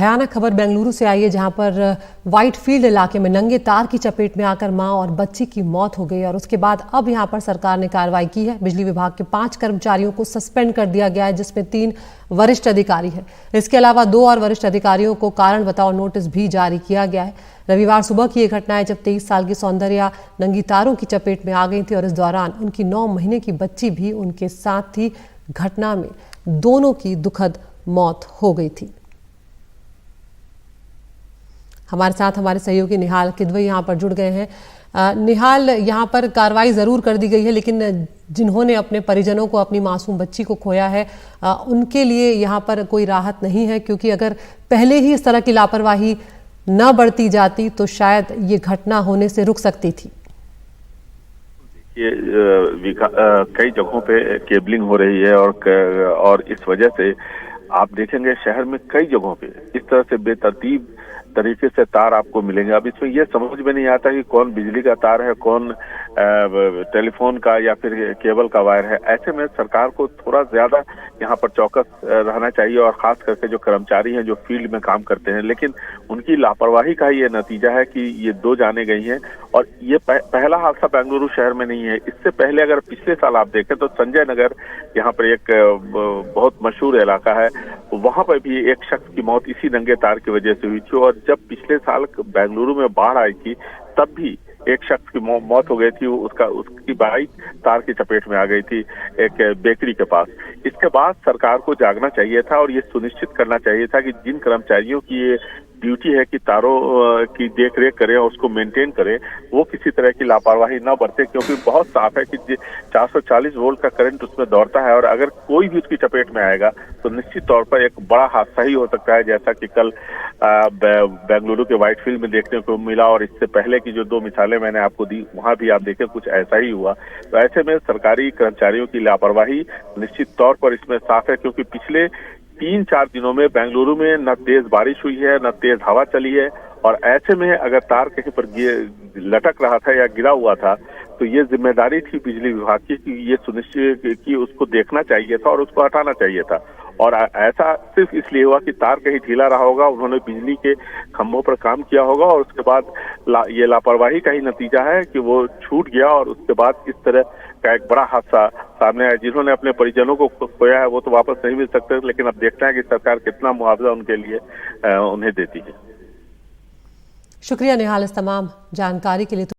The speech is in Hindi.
भयानक खबर बेंगलुरु से आई है, जहां पर व्हाइट फील्ड इलाके में नंगे तार की चपेट में आकर मां और बच्ची की मौत हो गई। और उसके बाद अब यहां पर सरकार ने कार्रवाई की है। बिजली विभाग के 5 कर्मचारियों को सस्पेंड कर दिया गया है, जिसमें 3 वरिष्ठ अधिकारी हैं। इसके अलावा 2 और वरिष्ठ अधिकारियों को कारण बताओ नोटिस भी जारी किया गया है। रविवार सुबह की ये घटना है, जब 23 साल की सौंदर्या नंगी तारों की चपेट में आ गई थी और इस दौरान उनकी 9 महीने की बच्ची भी उनके साथ थी। घटना में दोनों की दुखद मौत हो गई थी। हमारे साथ हमारे सहयोगी निहाल किदवई यहाँ पर जुड़ गए हैं। निहाल, यहाँ पर कार्रवाई जरूर कर दी गई है, लेकिन जिन्होंने अपने परिजनों को, अपनी मासूम बच्ची को खोया है, उनके लिए यहाँ पर कोई राहत नहीं है, क्योंकि अगर पहले ही इस तरह की लापरवाही न बढ़ती जाती तो शायद ये घटना होने से रुक सकती थी। ये कई जगहों पे केबलिंग हो रही है और इस वजह से आप देखेंगे शहर में कई जगहों पे इस तरह से बेतरतीब तरीके से तार आपको मिलेंगे। अब इसमें यह समझ में नहीं आता कि कौन बिजली का तार है, कौन टेलीफोन का या फिर केबल का वायर है। ऐसे में सरकार को थोड़ा ज्यादा यहाँ पर चौकस रहना चाहिए, और खास करके जो कर्मचारी हैं जो फील्ड में काम करते हैं। लेकिन उनकी लापरवाही का ये नतीजा है कि ये 2 जाने गई हैं। और ये पहला हादसा बेंगलुरु शहर में नहीं है। इससे पहले अगर पिछले साल आप देखें तो संजय नगर यहाँ पर एक बहुत मशहूर इलाका है, वहां पर भी एक शख्स की मौत इसी नंगे तार की वजह से हुई थी। और जब पिछले साल बेंगलुरु में बाढ़ आई थी तब भी एक शख्स की मौत हो गई थी। उसकी बाइक तार की चपेट में आ गई थी एक बेकरी के पास। इसके बाद सरकार को जागना चाहिए था और ये सुनिश्चित करना चाहिए था कि जिन कर्मचारियों की ये ड्यूटी है कि तारों की देख रेख करें और उसको मेंटेन करें, वो किसी तरह की लापरवाही न बरते, क्योंकि बहुत साफ है कि 440 वोल्ट का करंट उसमें दौड़ता है और अगर कोई भी उसकी चपेट में आएगा तो निश्चित तौर पर एक बड़ा हादसा ही हो सकता है, जैसा कि कल बेंगलुरु के व्हाइट फील्ड में देखने को मिला। और इससे पहले की जो 2 मिसालें मैंने आपको दी, वहां भी आप देखें कुछ ऐसा ही हुआ। तो ऐसे में सरकारी कर्मचारियों की लापरवाही निश्चित तौर पर इसमें साफ है, क्योंकि पिछले 3-4 दिनों में बेंगलुरु में न तेज बारिश हुई है, न तेज हवा चली है। और ऐसे में अगर तार कहीं पर लटक रहा था या गिरा हुआ था तो ये जिम्मेदारी थी बिजली विभाग की कि ये सुनिश्चित कि उसको देखना चाहिए था और उसको हटाना चाहिए था। और ऐसा सिर्फ इसलिए हुआ कि तार कहीं ढीला रहा होगा, उन्होंने बिजली के खंभों पर काम किया होगा और उसके बाद ये लापरवाही का ही नतीजा है कि वो छूट गया और उसके बाद इस तरह का एक बड़ा हादसा सामने आया। जिन्होंने अपने परिजनों को खोया है वो तो वापस नहीं मिल सकते, लेकिन अब देखना है कि सरकार कितना मुआवजा उनके लिए उन्हें देती है। शुक्रिया निहाल इस तमाम जानकारी के लिए।